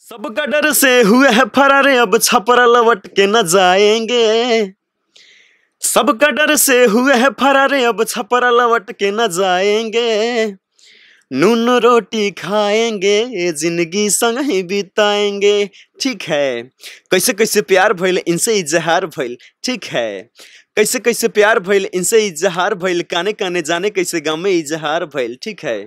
सबका डर से हुए है फरारे, अब छपरा लौट के न जाएंगे। सबका डर से हुए है फरारे, अब छपरा लौट के न जाएंगे। नून रोटी खाएंगे, जिंदगी संग ही बिताएंगे। ठीक है, कैसे कैसे प्यार भइल इनसे इजहार भइल। ठीक है, कैसे कैसे प्यार भइल इनसे इजहार भइल। काने काने जाने कैसे गाँव में इजहार भइल। ठीक है,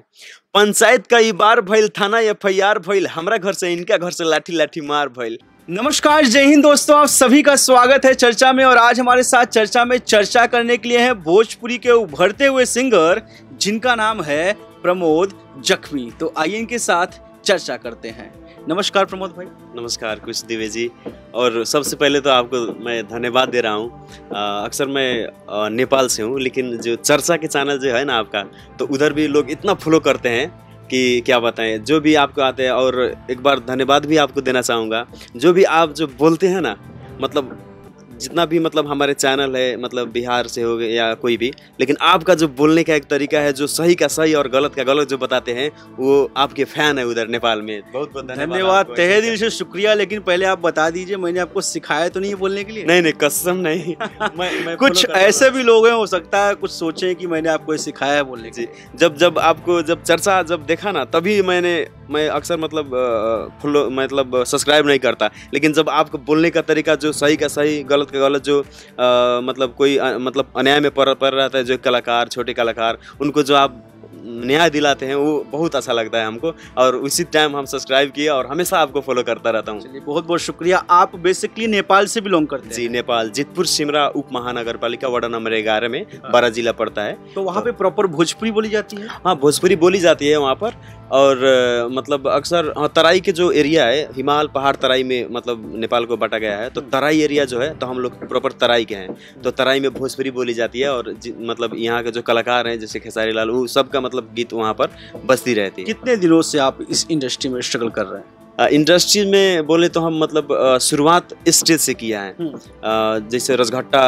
पंचायत कई बार भइल, थाना FIR भइल। हमरा घर से इनका घर से लाठी लाठी मार भइल। नमस्कार, जय हिंद दोस्तों, आप सभी का स्वागत है चर्चा में। और आज हमारे साथ चर्चा में चर्चा करने के लिए हैं भोजपुरी के उभरते हुए सिंगर जिनका नाम है प्रमोद जख्मी। तो आइए इनके साथ चर्चा करते हैं। नमस्कार प्रमोद भाई। नमस्कार कुछ दिवे जी। और सबसे पहले तो आपको मैं धन्यवाद दे रहा हूँ। अक्सर मैं नेपाल से हूँ, लेकिन जो चर्चा के चैनल जो है ना आपका, तो उधर भी लोग इतना फॉलो करते हैं कि क्या बताएं। जो भी आपको आते हैं, और एक बार धन्यवाद भी आपको देना चाहूँगा। जो भी आप जो बोलते हैं ना, मतलब जितना भी मतलब हमारे चैनल है, मतलब बिहार से हो गए या कोई भी, लेकिन आपका जो बोलने का एक तरीका है, जो सही का सही और गलत का गलत जो बताते हैं, वो आपके फैन है उधर नेपाल में। बहुत बहुत धन्यवाद, तहे दिल से शुक्रिया। लेकिन पहले आप बता दीजिए, मैंने आपको सिखाया तो नहीं है बोलने के लिए? नहीं, कसम नहीं। मैं कुछ ऐसे भी लोग हैं, हो सकता है कुछ सोचे कि मैंने आपको सिखाया है बोलने के लिए। जब आपको जब चर्चा जब देखा ना, तभी मैं अक्सर मतलब सब्सक्राइब नहीं करता, लेकिन जब आपको बोलने का तरीका जो सही का सही गलत का गलत, जो मतलब कोई मतलब अन्याय में पड़ रहा था, जो कलाकार, छोटे कलाकार, उनको जो आप न्याय दिलाते हैं, वो बहुत अच्छा लगता है हमको। और उसी टाइम हम सब्सक्राइब किए और हमेशा आपको फॉलो करता रहता हूँ। चलिए, बहुत बहुत शुक्रिया। आप बेसिकली नेपाल से बिलोंग करते हैं? जी, नेपाल, जितपुर सिमरा उप महानगर पालिका वार्ड नंबर 11 में 12 जिला पड़ता है। तो वहाँ पे प्रॉपर भोजपुरी बोली जाती है? हाँ, भोजपुरी बोली जाती है वहाँ पर। और मतलब अक्सर तराई के जो एरिया है, हिमाल पहाड़ तराई में मतलब नेपाल को बांटा गया है, तो तराई एरिया जो है, तो हम लोग प्रॉपर तराई के हैं, तो तराई में भोजपुरी बोली जाती है। और मतलब यहाँ के जो कलाकार हैं, जैसे खेसारी लाल, वो सबका मतलब गीत वहाँ पर बजती रहती है। कितने दिनों से आप इस इंडस्ट्री में स्ट्रगल कर रहे हैं? इंडस्ट्री में बोले तो हम मतलब शुरुआत स्टेज से किया है। जैसे रसघट्टा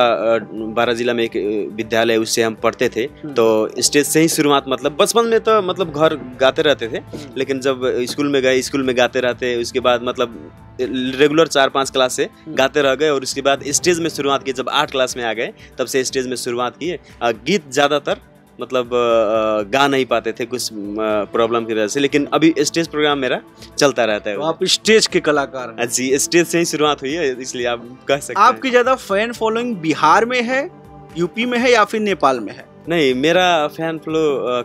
12 जिला में एक विद्यालय, उससे हम पढ़ते थे, तो स्टेज से ही शुरुआत। मतलब बचपन में तो मतलब घर गाते रहते थे, लेकिन जब स्कूल में गए, स्कूल में गाते रहते, उसके बाद मतलब रेगुलर 4-5 क्लास से गाते रह गए। और उसके बाद स्टेज में शुरुआत की, जब 8 क्लास में आ गए, तब से स्टेज में शुरुआत किए। गीत ज़्यादातर मतलब गा नहीं पाते थे कुछ प्रॉब्लम की वजह से, लेकिन अभी स्टेज प्रोग्राम मेरा चलता रहता है। तो आप स्टेज के कलाकार हैं? जी, स्टेज से ही शुरुआत हुई है, इसलिए आप कह सकते हैं। आपकी ज्यादा फैन फॉलोइंग बिहार में है, यूपी में है, या फिर नेपाल में है? नहीं, मेरा फैन फ्लो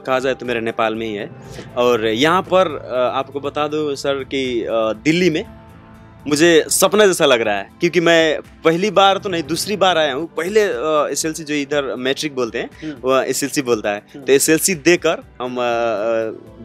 कहा जाए तो मेरा नेपाल में ही है। और यहाँ पर आपको बता दूं सर कि दिल्ली में मुझे सपना जैसा लग रहा है, क्योंकि मैं पहली बार तो नहीं, दूसरी बार आया हूँ। पहले SLC जो इधर मैट्रिक बोलते हैं, वह SLC बोलता है, तो SLC देकर हम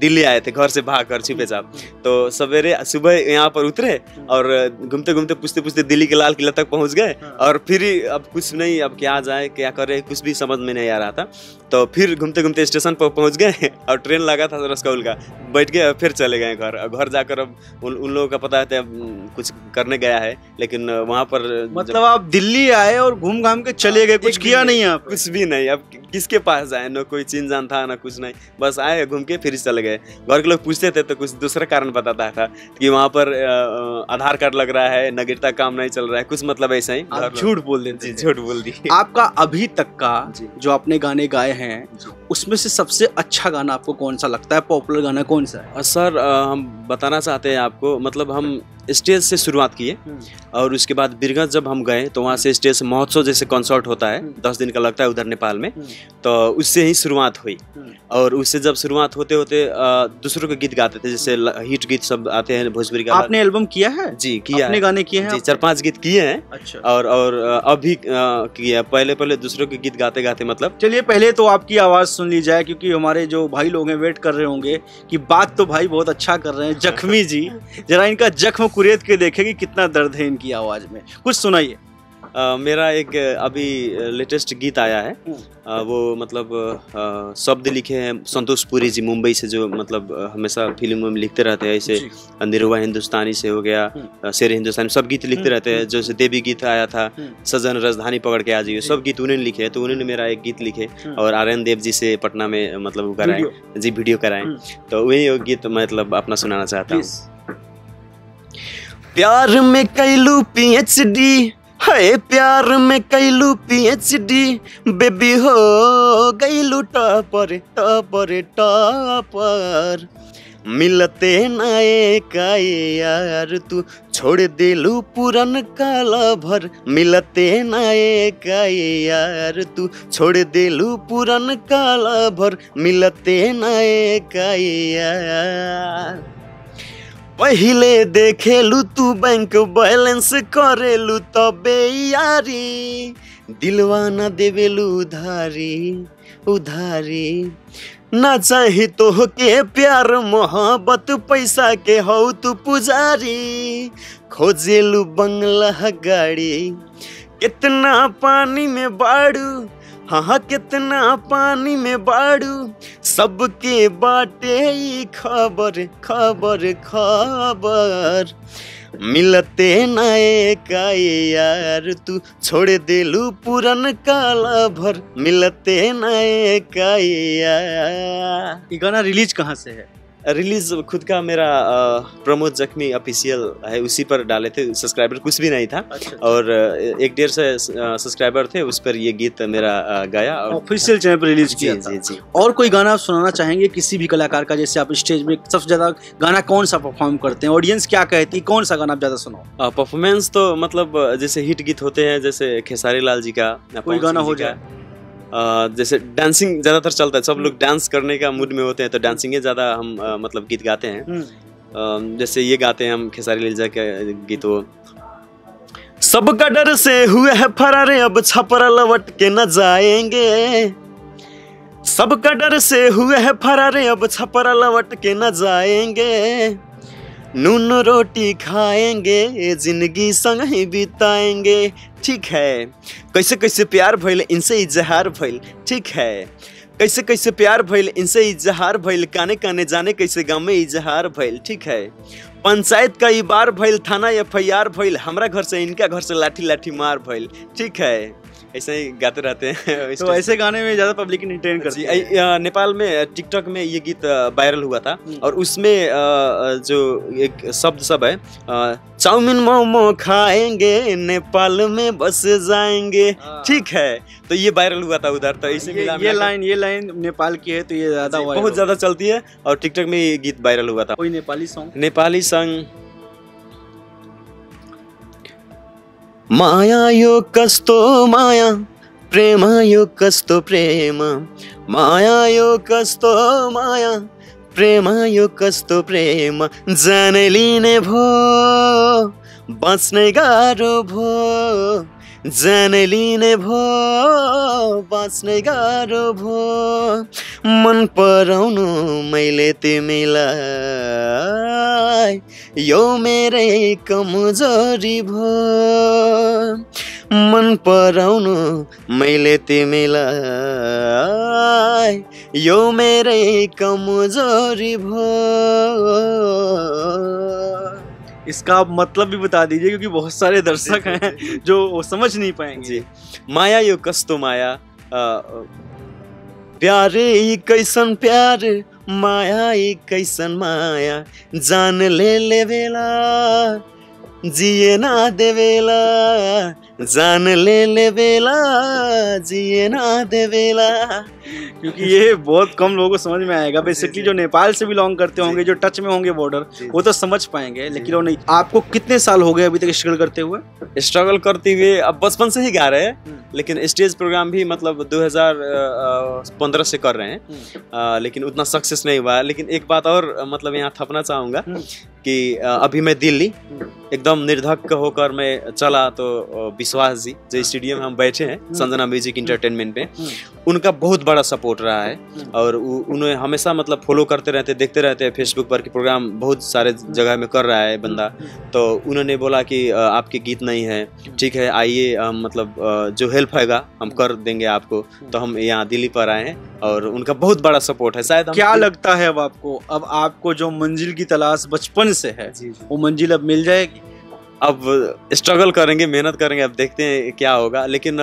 दिल्ली आए थे, घर से भागकर छुपे चाप। तो सवेरे सुबह यहाँ पर उतरे और घूमते घूमते पूछते पूछते दिल्ली के लाल किला तक पहुँच गए। और फिर अब कुछ नहीं, अब क्या जाए क्या करे, कुछ भी समझ में नहीं आ रहा था। तो फिर घूमते घूमते स्टेशन पर पहुँच गए और ट्रेन लगा था रसकौल का, बैठ के फिर चले गए घर जाकर अब उन लोगों का पता है कुछ करने गया है, लेकिन वहाँ पर मतलब आप दिल्ली आए और घूम घाम के चले गए, कुछ किया नहीं आप? कुछ भी नहीं। अब किसके पास जाए, ना कोई चीन जान था, ना कुछ नहीं, बस आए, घूम के फिर चले गए। घर के लोग पूछते थे तो कुछ दूसरा कारण बताता था कि वहाँ पर आधार कार्ड लग रहा है, नागरिकता काम नहीं चल रहा है, कुछ मतलब ऐसा ही झूठ बोल देते। झूठ बोल दी। आपका अभी तक का जो आपने गाने गाए हैं, उसमें से सबसे अच्छा गाना आपको कौन सा लगता है? पॉपुलर गाना कौन सा है? सर, हम बताना चाहते हैं आपको, मतलब हम स्टेज से शुरुआत किए, और उसके बाद बिरगंज जब हम गए, तो वहाँ से स्टेज महोत्सव जैसे कॉन्सर्ट होता है, 10 दिन का लगता है उधर नेपाल में, तो उससे ही शुरुआत हुई। और उससे जब शुरुआत होते होते दूसरों के गीत गाते थे, जैसे हिट गीत सब आते हैं भोजपुरी का। आपने एल्बम किया है? जी, किया। अपने गाने किए हैं? जी, 4-5 गीत किए हैं। अच्छा। और अभी किया। पहले दूसरों के गीत गाते गाते मतलब। चलिए, पहले तो आपकी आवाज सुन ली जाए, क्योंकि हमारे जो भाई लोग हैं वेट कर रहे होंगे कि बात तो भाई बहुत अच्छा कर रहे हैं जख्मी जी, जरा इनका जख्म कुरेद के देखे कि कितना दर्द है इनकी आवाज में, कुछ सुनाइए। मेरा एक अभी लेटेस्ट गीत आया है, वो मतलब शब्द लिखे हैं संतोष पुरी जी, मुंबई से, जो मतलब हमेशा फिल्म में लिखते रहते हैं। ऐसे निरुआ हिंदुस्तानी से हो गया, शेर हिंदुस्तानी, सब गीत लिखते रहते हैं। जैसे देवी गीत आया था, सजन राजधानी पकड़ के आ जाइए, सब गीत उन्होंने लिखे हैं। तो उन्होंने मेरा एक गीत लिखे और आर्यन देव जी से पटना में मतलब कराए जी, वीडियो कराए। तो वही गीत मतलब अपना सुनाना चाहता हूँ। प्यार में कैलू PhD, है प्यार में कैलू PhD, बेबी हो गईलू टॉपर टॉपर टॉपर। मिलते नए का यार तू छोड़ दिलू पुरन काला भर, मिलते नए का यार तू छोड़ दिलू पुरन काला भर, मिलते नए का यार। पहिले देखेलू तू बैंक बैलेंस करेलू तबे यारी, दिलवा न देवेलू उधारी उधारी। ना चाही तो के प्यार मोहब्बत पैसा के हो तू पुजारी, खोजेलू बंगला गाड़ी कितना पानी में बाड़ू, हाँ कितना पानी में बाड़ू, सबके बाटे ही खबर खबर खबर। मिलते नए का यार तू छोड़ दिलू पुरन काला भर, मिलते नए का यार। ये गाना रिलीज कहाँ से है? रिलीज खुद का मेरा प्रमोद जख्मी ऑफिशियल है, उसी पर डाले थे। सब्सक्राइबर कुछ भी नहीं था। अच्छा। और 1-1.5 सब्सक्राइबर थे, उस पर ये गीत मेरा गाया और ऑफिशियल चैनल पर रिलीज किया था। जी जी। और कोई गाना आप सुनाना चाहेंगे किसी भी कलाकार का? जैसे आप स्टेज में सबसे ज्यादा गाना कौन सा परफॉर्म करते हैं, ऑडियंस क्या कहती है, कौन सा गाना आप ज्यादा सुनाओ? परफॉर्मेंस तो मतलब जैसे हिट गीत होते हैं, जैसे खेसारी लाल जी का कोई गाना हो जाए। जैसे डांसिंग ज्यादातर चलता है, सब लोग डांस करने का मूड में होते हैं तो डांसिंग ज्यादा हम मतलब गीत गाते हैं। जैसे ये गाते हैं हम खेसारी लाल जी का गीत, वो सबका डर से हुए है फरारे अब छपरा लौट के न जाएंगे, सबका डर से हुए है फरारे अब छपरा लौट के न जाएंगे, नून रोटी खाएंगे जिंदगी संग ही बिताएंगे। ठीक है कैसे कैसे प्यार भइल इनसे इजहार भइल, ठीक है कैसे कैसे प्यार भइल इनसे इजहार भइल, काने काने जाने कैसे गाँव में इजहार भइल। ठीक है पंचायत कई बार भइल, थाना FIR भइल, हमरा घर से इनका घर से लाठी लाठी मार भइल। ठीक है ऐसे ही गाते रहते हैं। तो ऐसे गाने में ज्यादा पब्लिक इंटरटेन करती है। नेपाल में टिकटॉक में ये गीत वायरल हुआ था और उसमें जो एक शब्द सब है, चाउमीन मोमो खाएंगे नेपाल में बस जाएंगे। ठीक है तो ये वायरल हुआ था उधर, तो इसे ये लाइन नेपाल की है तो ये ज्यादा बहुत ज्यादा चलती है और टिकटॉक में ये गीत वायरल हुआ था। कोई नेपाली सॉन्ग माया यो कस्तो माया, प्रेम यो कस्तो प्रेम, माया यो कस्तो माया, प्रेम यो कस्तो प्रेम, जान लिने भो बाँच्नै गाह्रो भो, जान लिने भो बाँच्नै गाह्रो भो, मन पराउनु मैले तिमीलाई यो मेरै कमजोरी भो, मन पराउनु मैले तिमीलाई यो मेरै कमजोरी भो। इसका आप मतलब भी बता दीजिए क्योंकि बहुत सारे दर्शक हैं जो समझ नहीं पाएंगे। जी माया यो कस्तो माया, प्यारे कैसन प्यार, माया कैसन माया, जान ले बेला जिए ना दे बेला, जान ले बेला जिए ना दे बेला। क्योंकि ये बहुत कम लोगों को समझ में आएगा। बेसिकली जो नेपाल से बिलोंग करते होंगे, जो टच में होंगे बॉर्डर, वो तो समझ पाएंगे, लेकिन वो नहीं। आपको कितने साल हो गए अभी तक स्ट्रगल करते हुए? स्ट्रगल करते हुए अब बचपन से ही गा रहे हैं, लेकिन स्टेज प्रोग्राम भी मतलब 2015 से कर रहे हैं, लेकिन उतना सक्सेस नहीं हुआ। लेकिन एक बात और मतलब यहाँ थपना चाहूँगा कि अभी मैं दिल्ली एकदम निर्धक होकर मैं चला तो विश्वास जी जो स्टेडियम में हम बैठे हैं संजना म्यूजिक इंटरटेनमेंट में, उनका बहुत बड़ा सपोर्ट रहा है और उन्हें हमेशा मतलब फॉलो करते रहते, देखते रहते हैं फेसबुक पर कि प्रोग्राम बहुत सारे जगह में कर रहा है बंदा। तो उन्होंने बोला कि आपके गीत नहीं है, ठीक है आइए, मतलब जो हेल्प होगा हम कर देंगे आपको। तो हम यहाँ दिल्ली पर आए हैं और उनका बहुत बड़ा सपोर्ट है। शायद क्या लगता है अब आपको जो मंजिल की तलाश बचपन से है वो मंजिल अब मिल जाएगी? अब स्ट्रगल करेंगे, मेहनत करेंगे, अब देखते हैं क्या होगा। लेकिन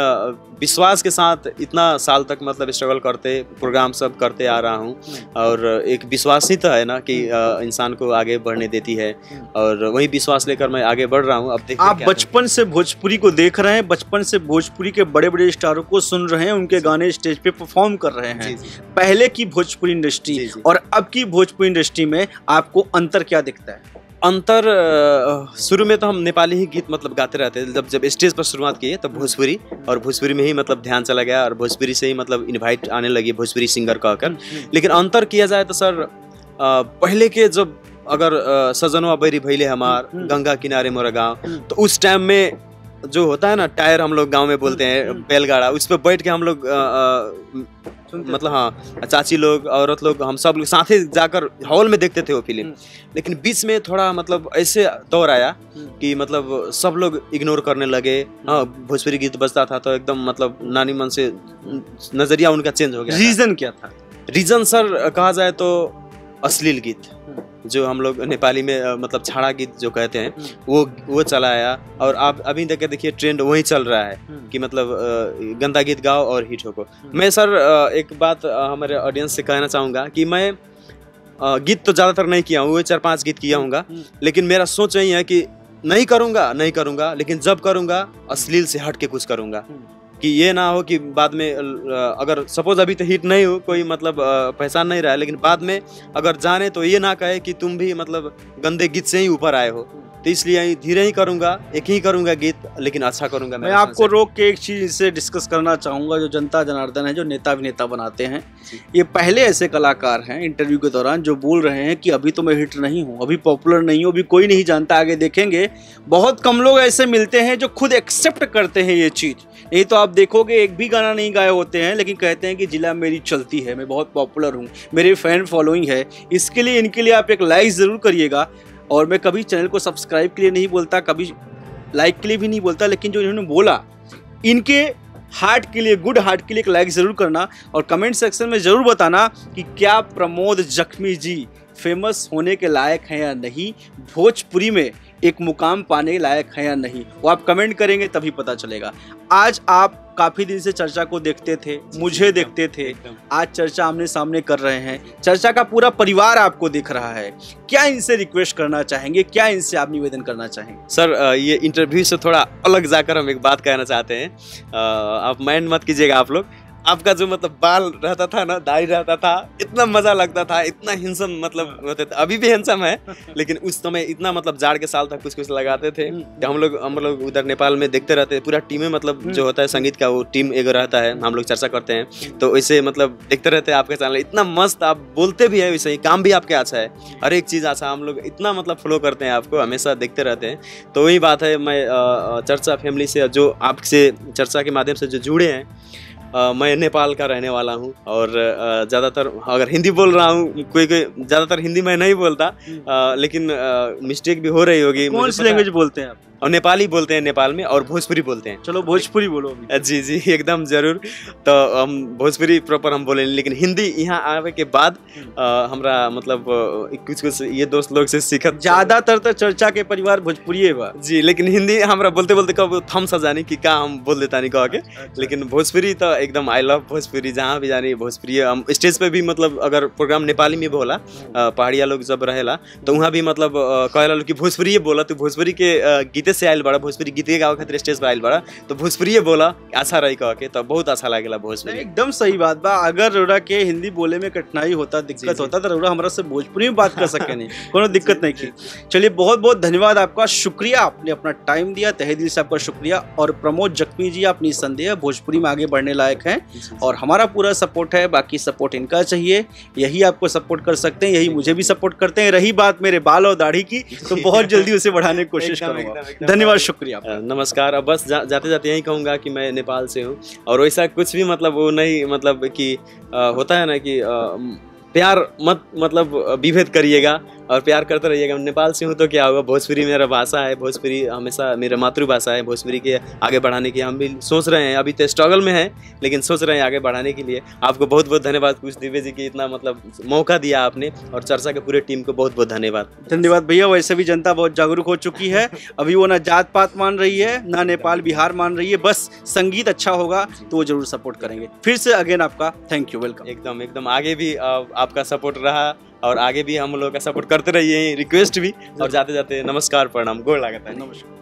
विश्वास के साथ इतना साल तक मतलब स्ट्रगल करते, प्रोग्राम सब करते आ रहा हूँ, और एक विश्वास ही तो है ना कि इंसान को आगे बढ़ने देती है, और वही विश्वास लेकर मैं आगे बढ़ रहा हूँ। अब देखते आप बचपन से भोजपुरी को देख रहे हैं, बचपन से भोजपुरी के बड़े बड़े स्टारों को सुन रहे हैं, उनके गाने स्टेज पे परफॉर्म कर रहे हैं। पहले की भोजपुरी इंडस्ट्री और अब की भोजपुरी इंडस्ट्री में आपको अंतर क्या दिखता है? अंतर, शुरू में तो हम नेपाली ही गीत मतलब गाते रहते थे। जब स्टेज पर शुरुआत की तब भोजपुरी, और भोजपुरी में ही मतलब ध्यान चला गया, और भोजपुरी से ही मतलब इनवाइट आने लगी भोजपुरी सिंगर कहकर। लेकिन अंतर किया जाए तो सर, पहले के जब अगर सजनवा बैरी भैले हमार, गंगा किनारे मोरा गाँव, तो उस टाइम में जो होता है ना टायर, हम लोग गांव में बोलते हैं बैलगाड़ा, उस पर बैठ के हम लोग मतलब हाँ, चाची लोग, औरत लोग, हम सब लोग साथ ही जाकर हॉल में देखते थे वो फिल्म। लेकिन बीच में थोड़ा मतलब ऐसे दौर आया कि मतलब सब लोग इग्नोर करने लगे। हाँ, भोजपुरी गीत बजता था तो एकदम मतलब नानी मन से नजरिया उनका चेंज हो गया। रीजन क्या था? रीजन सर कहा जाए तो अश्लील गीत, जो हम लोग नेपाली में मतलब छाड़ा गीत जो कहते हैं, वो चला आया। और आप अभी तक देखिए ट्रेंड वही चल रहा है कि मतलब गंदा गीत गाओ और हिट हो। मैं सर एक बात हमारे ऑडियंस से कहना चाहूँगा कि मैं गीत तो ज़्यादातर नहीं किया हूँ, वो 4-5 गीत किया हूँगा, लेकिन मेरा सोच यही है कि नहीं करूँगा, लेकिन जब करूँगा अश्लील से हट के कुछ करूँगा, कि ये ना हो कि बाद में अगर सपोज अभी तो हिट नहीं हो, कोई मतलब पहचान नहीं रहा है, लेकिन बाद में अगर जाने तो ये ना कहे कि तुम भी मतलब गंदे गीत से ही ऊपर आए हो। तो इसलिए धीरे ही करूंगा, एक ही करूंगा गीत, लेकिन अच्छा करूंगा। मैं आपको रोक के एक चीज से डिस्कस करना चाहूंगा, जो जनता जनार्दन है, जो नेता अभिनेता बनाते हैं, ये पहले ऐसे कलाकार हैं इंटरव्यू के दौरान जो बोल रहे हैं कि अभी तो मैं हिट नहीं हूँ, अभी पॉपुलर नहीं हूँ, अभी कोई नहीं जानता, आगे देखेंगे। बहुत कम लोग ऐसे मिलते हैं जो खुद एक्सेप्ट करते हैं ये चीज़। नहीं तो आप देखोगे एक भी गाना नहीं गाए होते हैं, लेकिन कहते हैं कि जिला मेरी चलती है, मैं बहुत पॉपुलर हूँ, मेरे फैन फॉलोइंग है। इसके लिए इनके लिए आप एक लाइक ज़रूर करिएगा। और मैं कभी चैनल को सब्सक्राइब के लिए नहीं बोलता, कभी लाइक के लिए भी नहीं बोलता, लेकिन जो इन्होंने बोला, इनके हार्ट के लिए, गुड हार्ट के लिए एक लाइक ज़रूर करना, और कमेंट सेक्शन में ज़रूर बताना कि क्या प्रमोद जख्मी जी फेमस होने के लायक हैं या नहीं, भोजपुरी में एक मुकाम पाने के लायक हैं या नहीं। वो आप कमेंट करेंगे तभी पता चलेगा। आज आप काफ़ी दिन से चर्चा को देखते थे, मुझे देखते थे, आज चर्चा आमने सामने कर रहे हैं, चर्चा का पूरा परिवार आपको दिख रहा है। क्या इनसे रिक्वेस्ट करना चाहेंगे, क्या इनसे आप निवेदन करना चाहेंगे? सर ये इंटरव्यू से थोड़ा अलग जाकर हम एक बात कहना चाहते हैं, आप माइंड मत कीजिएगा आप लोग। आपका जो मतलब बाल रहता था ना, दाढ़ी रहता था, इतना मजा लगता था, इतना हिंसम मतलब होते थे, अभी भी हिंसम है, लेकिन उस समय इतना मतलब जाड़ के साल तक कुछ कुछ लगाते थे कि हम लोग उधर नेपाल में देखते रहते, पूरा टीम में मतलब जो होता है संगीत का वो टीम एक रहता है, हम लोग चर्चा करते हैं, तो वैसे मतलब देखते रहते हैं आपके चैनल, इतना मस्त आप बोलते भी है, वैसे ही काम भी आपके अच्छा है, हर एक चीज़ अच्छा, हम लोग इतना मतलब फॉलो करते हैं आपको, हमेशा देखते रहते हैं। तो वही बात है, मैं चर्चा फैमिली से जो आपसे चर्चा के माध्यम से जो जुड़े हैं, मैं नेपाल का रहने वाला हूँ, और ज़्यादातर अगर हिंदी बोल रहा हूँ, कोई ज़्यादातर हिंदी मैं नहीं बोलता, लेकिन मिस्टेक भी हो रही होगी। कौन सी लैंग्वेज बोलते हैं आप? और नेपाली बोलते हैं नेपाल में, और भोजपुरी बोलते हैं। चलो भोजपुरी बोलो। जी जी एकदम जरूर। तो हम भोजपुरी प्रॉपर हम बोले, लेकिन हिंदी यहाँ आने के बाद हमरा मतलब कुछ ये दोस्त लोग से सीखत। ज्यादातर तो चर्चा के परिवार भोजपुरी बा जी, लेकिन हिंदी हमरा बोलते बोलते कब थम सा जानी कि का हम बोल देता नहीं कह के। लेकिन भोजपुरी तो एकदम आई लव भोजपुरी, जहाँ भी जानी भोजपुरी। हम स्टेज पे भी मतलब अगर प्रोग्राम नेपाली में बोला, पहाड़िया लोग जब रहेला तो वहाँ भी मतलब कहला कि भोजपुरी बोला, तो भोजपुरी के गीते से आयल बड़ा, भोजपुरी गीते गावे खातिर स्टेज पर आयल बड़ा, तो भोजपुरी बोला अच्छा रही कह के, तो बहुत अच्छा लागेला भोजपुरी। एकदम सही बात बा। अगर रउरा के हिंदी बोले में कठिनाई होता, दिक्कत होता, तो रउरा हमरा से भोजपुरी में बात कर सके नहीं, कोनो दिक्कत नहीं की। चलिए बहुत बहुत धन्यवाद आपका, शुक्रिया, आपने अपना टाइम दिया, तहे दिल से आपका शुक्रिया। और प्रमोद जख्मी जी अपनी संदेह भोजपुरी में आगे बढ़ने लायक हैं, और हमारा पूरा सपोर्ट है, बाकी सपोर्ट इनका चाहिए, यही आपको सपोर्ट कर सकते हैं, यही मुझे भी सपोर्ट करते हैं। रही बात मेरे बाल और दाढ़ी की, तो बहुत जल्दी उसे बढ़ाने की कोशिश करूंगा। धन्यवाद, शुक्रिया, नमस्कार। अब बस जाते जाते यही कहूँगा कि मैं नेपाल से हूँ, और वैसा कुछ भी मतलब वो नहीं, मतलब कि होता है ना कि प्यार मत मतलब विभेद करिएगा, और प्यार करते रहिएगा। नेपाल से हूँ तो क्या होगा, भोजपुरी मेरा भाषा है, भोजपुरी हमेशा मेरा मातृभाषा है। भोजपुरी के आगे बढ़ाने की हम भी सोच रहे हैं, अभी तो स्ट्रगल में है लेकिन सोच रहे हैं आगे बढ़ाने के लिए। आपको बहुत बहुत धन्यवाद कुछ दिव्य जी की इतना मतलब मौका दिया आपने, और चर्चा के पूरे टीम को बहुत बहुत धन्यवाद। धन्यवाद भैया। वैसे भी जनता बहुत जागरूक हो चुकी है, अभी वो ना जात पात मान रही है ना नेपाल बिहार मान रही है, बस संगीत अच्छा होगा तो वो जरूर सपोर्ट करेंगे। फिर से अगेन आपका थैंक यू, वेलकम। एकदम एकदम आगे भी आपका सपोर्ट रहा और आगे भी हम लोग का सपोर्ट करते रहिए, रिक्वेस्ट भी। और जाते जाते नमस्कार प्रणाम, गोड़ लागत है। नमस्कार।